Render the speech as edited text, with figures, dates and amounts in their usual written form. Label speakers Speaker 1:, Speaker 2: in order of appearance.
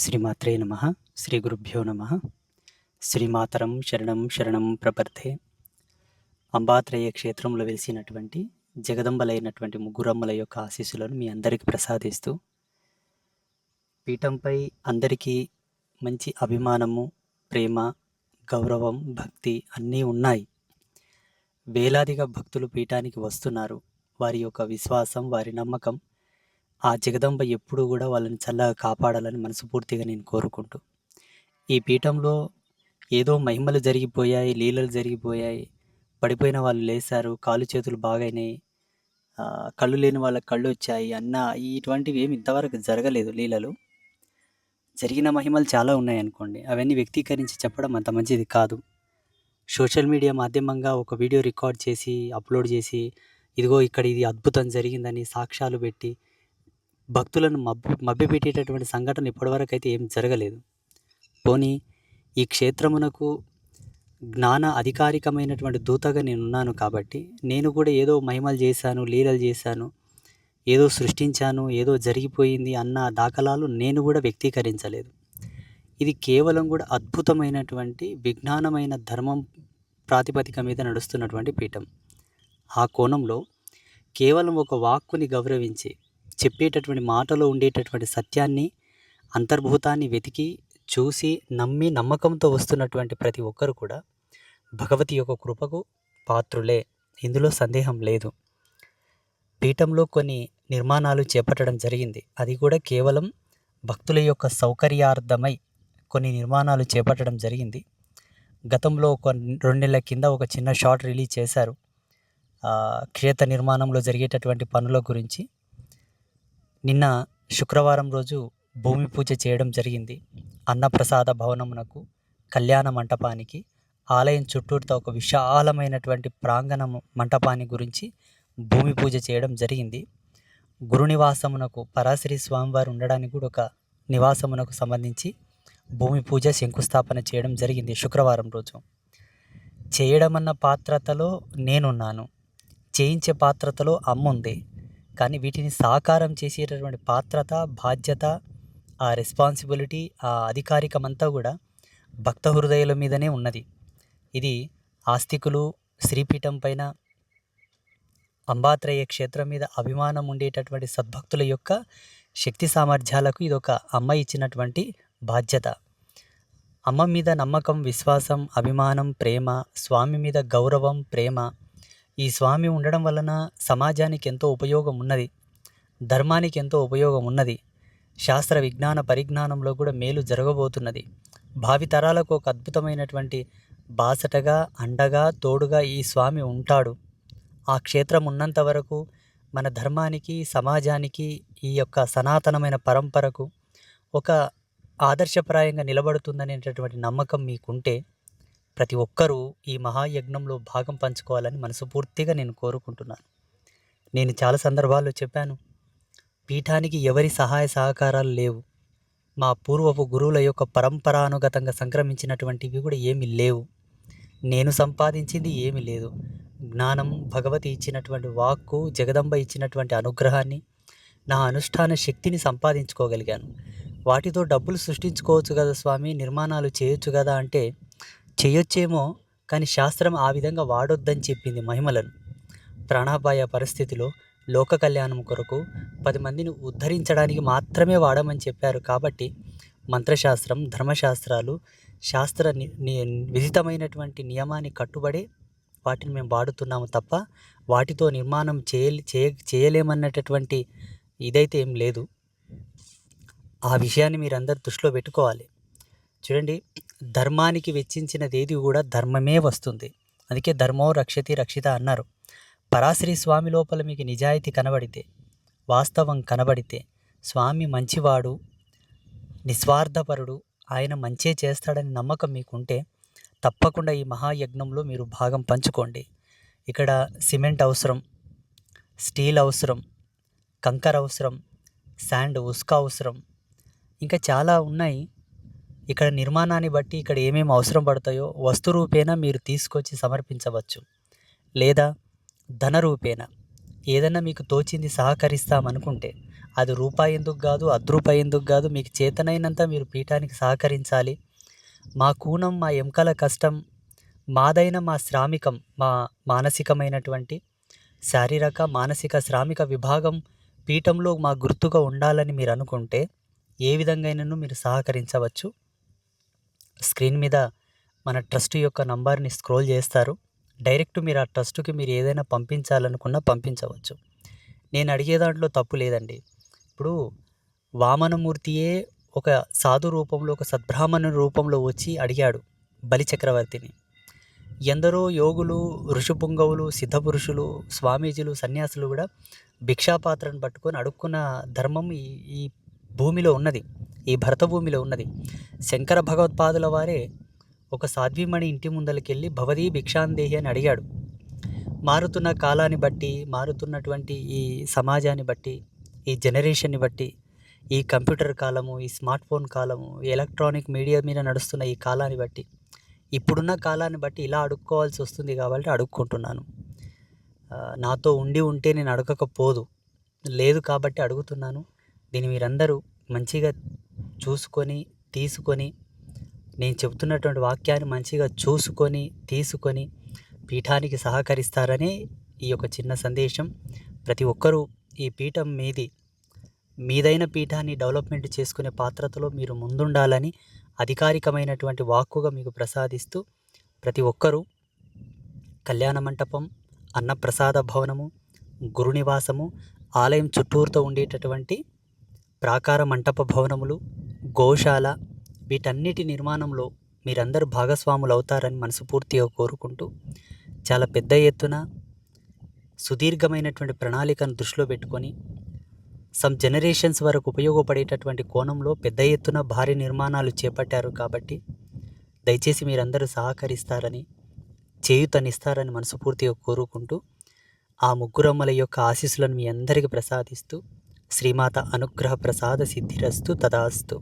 Speaker 1: శ్రీమాత్రే నమః. శ్రీ గురుభ్యో నమః. శ్రీమాతరం శరణం శరణం ప్రపర్థే. అంబాత్రేయ క్షేత్రంలో వెలిసినటువంటి జగదంబలైనటువంటి ముగ్గురమ్మల యొక్క ఆశీస్సులను మీ అందరికీ ప్రసాదిస్తూ, పీఠంపై అందరికీ మంచి అభిమానము, ప్రేమ, గౌరవం, భక్తి అన్నీ ఉన్నాయి. వేలాదిగా భక్తులు పీఠానికి వస్తున్నారు. వారి యొక్క విశ్వాసం, వారి నమ్మకం ఆ జగదంబ ఎప్పుడూ కూడా వాళ్ళని చల్లగా కాపాడాలని మనస్ఫూర్తిగా నేను కోరుకుంటూ, ఈ పీఠంలో ఏదో మహిమలు జరిగిపోయాయి, లీలలు జరిగిపోయాయి, పడిపోయిన వాళ్ళు లేశారు, కాళ్ళు చేతులు బాగైనాయి, కళ్ళు లేని వాళ్ళకి కళ్ళు వచ్చాయి ఇటువంటివి ఏమి ఇంతవరకు జరగలేదు. లీలలు జరిగిన మహిమలు చాలా ఉన్నాయి అనుకోండి. అవన్నీ వ్యక్తీకరించి చెప్పడం అంత మంచిది కాదు. సోషల్ మీడియా మాధ్యమంగా ఒక వీడియో రికార్డ్ చేసి అప్లోడ్ చేసి, ఇదిగో ఇక్కడ ఇది అద్భుతం జరిగిందని సాక్ష్యాలు పెట్టి భక్తులను మభ్యపెట్టేటటువంటి సంఘటన ఇప్పటివరకు అయితే ఏం జరగలేదు. పోనీ ఈ క్షేత్రమునకు జ్ఞాన అధికారికమైనటువంటి దూతగా నేనున్నాను కాబట్టి, నేను కూడా ఏదో మహిమలు చేశాను, లీలలు చేశాను, ఏదో సృష్టించాను, ఏదో జరిగిపోయింది అన్న దాఖలాలు నేను కూడా వ్యక్తీకరించలేదు. ఇది కేవలం కూడా అద్భుతమైనటువంటి విజ్ఞానమైన ధర్మం ప్రాతిపదిక మీద నడుస్తున్నటువంటి పీఠం. ఆ కోణంలో కేవలం ఒక వాక్కుని గౌరవించి చెప్పేటటువంటి మాటలో ఉండేటటువంటి సత్యాన్ని, అంతర్భూతాన్ని వెతికి చూసి నమ్మి నమ్మకంతో వస్తున్నటువంటి ప్రతి ఒక్కరు కూడా భగవతి యొక్క కృపకు పాత్రులే. ఇందులో సందేహం లేదు. పీఠంలో కొన్ని నిర్మాణాలు చేపట్టడం జరిగింది. అది కూడా కేవలం భక్తుల యొక్క సౌకర్యార్థమై కొన్ని నిర్మాణాలు చేపట్టడం జరిగింది. గతంలో ఒక 2 నెలల కింద ఒక చిన్న షార్ట్ రిలీజ్ చేశారు క్షేత్ర నిర్మాణంలో జరిగేటటువంటి పనుల గురించి. నిన్న శుక్రవారం రోజు భూమి పూజ చేయడం జరిగింది. అన్నప్రసాద భవనమునకు, కళ్యాణ మంటపానికి, ఆలయం చుట్టూతో ఒక విశాలమైనటువంటి ప్రాంగణ మంటపాన్ని గురించి భూమి పూజ చేయడం జరిగింది. గురునివాసమునకు, పరాశరి స్వామివారు ఉండడానికి కూడా ఒక నివాసమునకు సంబంధించి భూమి పూజ శంకుస్థాపన చేయడం జరిగింది శుక్రవారం రోజు. చేయడం అన్న పాత్రతలో నేనున్నాను, చేయించే పాత్రతలో అమ్ముంది. కానీ వీటిని సాకారం చేసేటటువంటి పాత్రత, బాధ్యత, ఆ రెస్పాన్సిబిలిటీ, ఆ అధికారికమంతా కూడా భక్త హృదయాల మీదనే ఉన్నది. ఇది ఆస్తికులు, శ్రీపీఠం పైన, అంబాత్రేయ క్షేత్రం మీద అభిమానం ఉండేటటువంటి సద్భక్తుల యొక్క శక్తి సామర్థ్యాలకు ఇదొక అమ్మ ఇచ్చినటువంటి బాధ్యత. అమ్మ మీద నమ్మకం, విశ్వాసం, అభిమానం, ప్రేమ, స్వామి మీద గౌరవం, ప్రేమ. ఈ స్వామి ఉండడం వలన సమాజానికి ఎంతో ఉపయోగం ఉన్నది, ధర్మానికి ఎంతో ఉపయోగం ఉన్నది, శాస్త్ర విజ్ఞాన పరిజ్ఞానంలో కూడా మేలు జరగబోతున్నది. భావితరాలకు ఒక అద్భుతమైనటువంటి బాసటగా, అండగా, తోడుగా ఈ స్వామి ఉంటాడు. ఆ క్షేత్రం ఉన్నంత వరకు మన ధర్మానికి, సమాజానికి, ఈ యొక్క సనాతనమైన పరంపరకు ఒక ఆదర్శప్రాయంగా నిలబడుతుందనేటటువంటి నమ్మకం మీకుంటే ప్రతి ఒక్కరూ ఈ మహాయజ్ఞంలో భాగం పంచుకోవాలని మనస్ఫూర్తిగా నేను కోరుకుంటున్నాను. నేను చాలా సందర్భాల్లో చెప్పాను, పీఠానికి ఎవరి సహాయ సహకారాలు లేవు. మా పూర్వపు గురువుల యొక్క పరంపరానుగతంగా సంక్రమించినటువంటివి కూడా ఏమీ లేవు. నేను సంపాదించింది ఏమీ లేదు. జ్ఞానం, భగవతి ఇచ్చినటువంటి వాక్కు, జగదంబ ఇచ్చినటువంటి అనుగ్రహాన్ని, నా అనుష్ఠాన శక్తిని సంపాదించుకోగలిగాను. వాటితో డబ్బులు సృష్టించుకోవచ్చు కదా స్వామి, నిర్మాణాలు చేయొచ్చు కదా అంటే చేయొచ్చేమో, కానీ శాస్త్రం ఆ విధంగా వాడొద్దని చెప్పింది మహిమలను. ప్రాణాపాయ పరిస్థితిలో లోక కళ్యాణం కొరకు 10 మందిని ఉద్ధరించడానికి మాత్రమే వాడమని చెప్పారు. కాబట్టి మంత్రశాస్త్రం, ధర్మశాస్త్రాలు, శాస్త్ర విదితమైనటువంటి నియమాన్ని కట్టుబడే వాటిని మేము వాడుతున్నాము తప్ప వాటితో నిర్మాణం చేయలేమన్నటువంటి ఇదైతే ఏం లేదు. ఆ విషయాన్ని మీరందరూ దృష్టిలో పెట్టుకోవాలి. చూడండి, ధర్మానికి వెచ్చించినది ఏది కూడా ధర్మమే వస్తుంది. అందుకే ధర్మో రక్షతి రక్షిత అన్నారు. పరాశరి స్వామి లోపల మీకు నిజాయితీ కనబడితే, వాస్తవం కనబడితే, స్వామి మంచివాడు, నిస్వార్థపరుడు, ఆయన మంచే చేస్తాడని నమ్మకం మీకుంటే తప్పకుండా ఈ మహాయజ్ఞంలో మీరు భాగం పంచుకోండి. ఇక్కడ సిమెంట్ అవసరం, స్టీల్ అవసరం, కంకర అవసరం, శాండ్, ఉస్క అవసరం, ఇంకా చాలా ఉన్నాయి. ఇక్కడ నిర్మాణాన్ని బట్టి ఇక్కడ ఏమేమి అవసరం పడతాయో వస్తు రూపేణా మీరు తీసుకొచ్చి సమర్పించవచ్చు, లేదా ధన రూపేణా ఏదన్నా మీకు తోచింది సహకరిస్తామనుకుంటే అది రూపాయి ఎందుకు కాదు, రూ. 10 ఎందుకు కాదు, మీకు చేతనైనంత మీరు పీఠానికి సహకరించాలి. మా కూనం, మా ఎముకల కష్టం, మాదైన మా శ్రామికం, మా మానసికమైనటువంటి శారీరక, మానసిక, శ్రామిక విభాగం పీఠంలో మా గుర్తుగా ఉండాలని మీరు అనుకుంటే ఏ విధంగానైనా మీరు సహకరించవచ్చు. స్క్రీన్ మీద మన ట్రస్ట్ యొక్క నంబర్ని స్క్రోల్ చేస్తారు. డైరెక్ట్ మీరు ఆ ట్రస్ట్కి మీరు ఏదైనా పంపించాలనుకున్నా పంపించవచ్చు. నేను అడిగే దాంట్లో తప్పు లేదండి. ఇప్పుడు వామనమూర్తియే ఒక సాధు రూపంలో, ఒక సద్బ్రాహ్మణు రూపంలో వచ్చి అడిగాడు బలిచక్రవర్తిని. ఎందరో యోగులు, ఋషిపుంగవులు, సిద్ధపురుషులు, స్వామీజీలు, సన్యాసులు కూడా భిక్షాపాత్రను పట్టుకొని అడుక్కున్న ధర్మం ఈ భూమిలో ఉన్నది, ఈ భరత భూమిలో ఉన్నది. శంకర భగవత్పాదుల వారే ఒక సాధ్వీమణి ఇంటి ముందలకెళ్ళి భవదీ భిక్షాందేహి అని అడిగాడు. మారుతున్న కాలాన్ని బట్టి, మారుతున్నటువంటి ఈ సమాజాన్ని బట్టి, ఈ జనరేషన్ని బట్టి, ఈ కంప్యూటర్ కాలము, ఈ స్మార్ట్ ఫోన్ కాలము, ఎలక్ట్రానిక్ మీడియా మీద నడుస్తున్న ఈ కాలాన్ని బట్టి, ఇప్పుడున్న కాలాన్ని బట్టి ఇలా అడుక్కోవాల్సి వస్తుంది కాబట్టి అడుక్కుంటున్నాను. నాతో ఉంటే నేను అడగకపోదు, లేదు కాబట్టి అడుగుతున్నాను. దీన్ని మీరందరూ మంచిగా చూసుకొని, తీసుకొని, నేను చెబుతున్నటువంటి వాక్యాన్ని మంచిగా చూసుకొని, తీసుకొని పీఠానికి సహకరిస్తారని ఈ యొక్క చిన్న సందేశం. ప్రతి ఒక్కరూ ఈ పీఠం మీదైన పీఠాన్ని డెవలప్మెంట్ చేసుకునే పాత్రతలో మీరు ముందుండాలని అధికారికమైనటువంటి వాక్కుగా మీకు ప్రసాదిస్తూ, ప్రతి ఒక్కరూ కళ్యాణ మంటపం, అన్నప్రసాద భవనము, గురునివాసము, ఆలయం చుట్టూరుతో ఉండేటటువంటి ప్రాకార మంటప భవనములు, గోశాల, వీటన్నిటి నిర్మాణంలో మీరందరూ భాగస్వాములు అవుతారని మనస్ఫూర్తిగా కోరుకుంటూ, చాలా పెద్ద ఎత్తున సుదీర్ఘమైనటువంటి ప్రణాళికను దృష్టిలో పెట్టుకొని సమ్ జనరేషన్స్ వరకు ఉపయోగపడేటటువంటి కోణంలో పెద్ద ఎత్తున భారీ నిర్మాణాలు చేపట్టారు. కాబట్టి దయచేసి మీరందరూ సహకరిస్తారని, చేయూతనిస్తారని మనస్ఫూర్తిగా కోరుకుంటూ, ఆ ముగ్గురమ్మల యొక్క ఆశీస్సులను మీ అందరికీ ప్రసాదిస్తూ, శ్రీమాత అనుగ్రహ ప్రసాద సిద్ధిరస్తు తదాస్తు.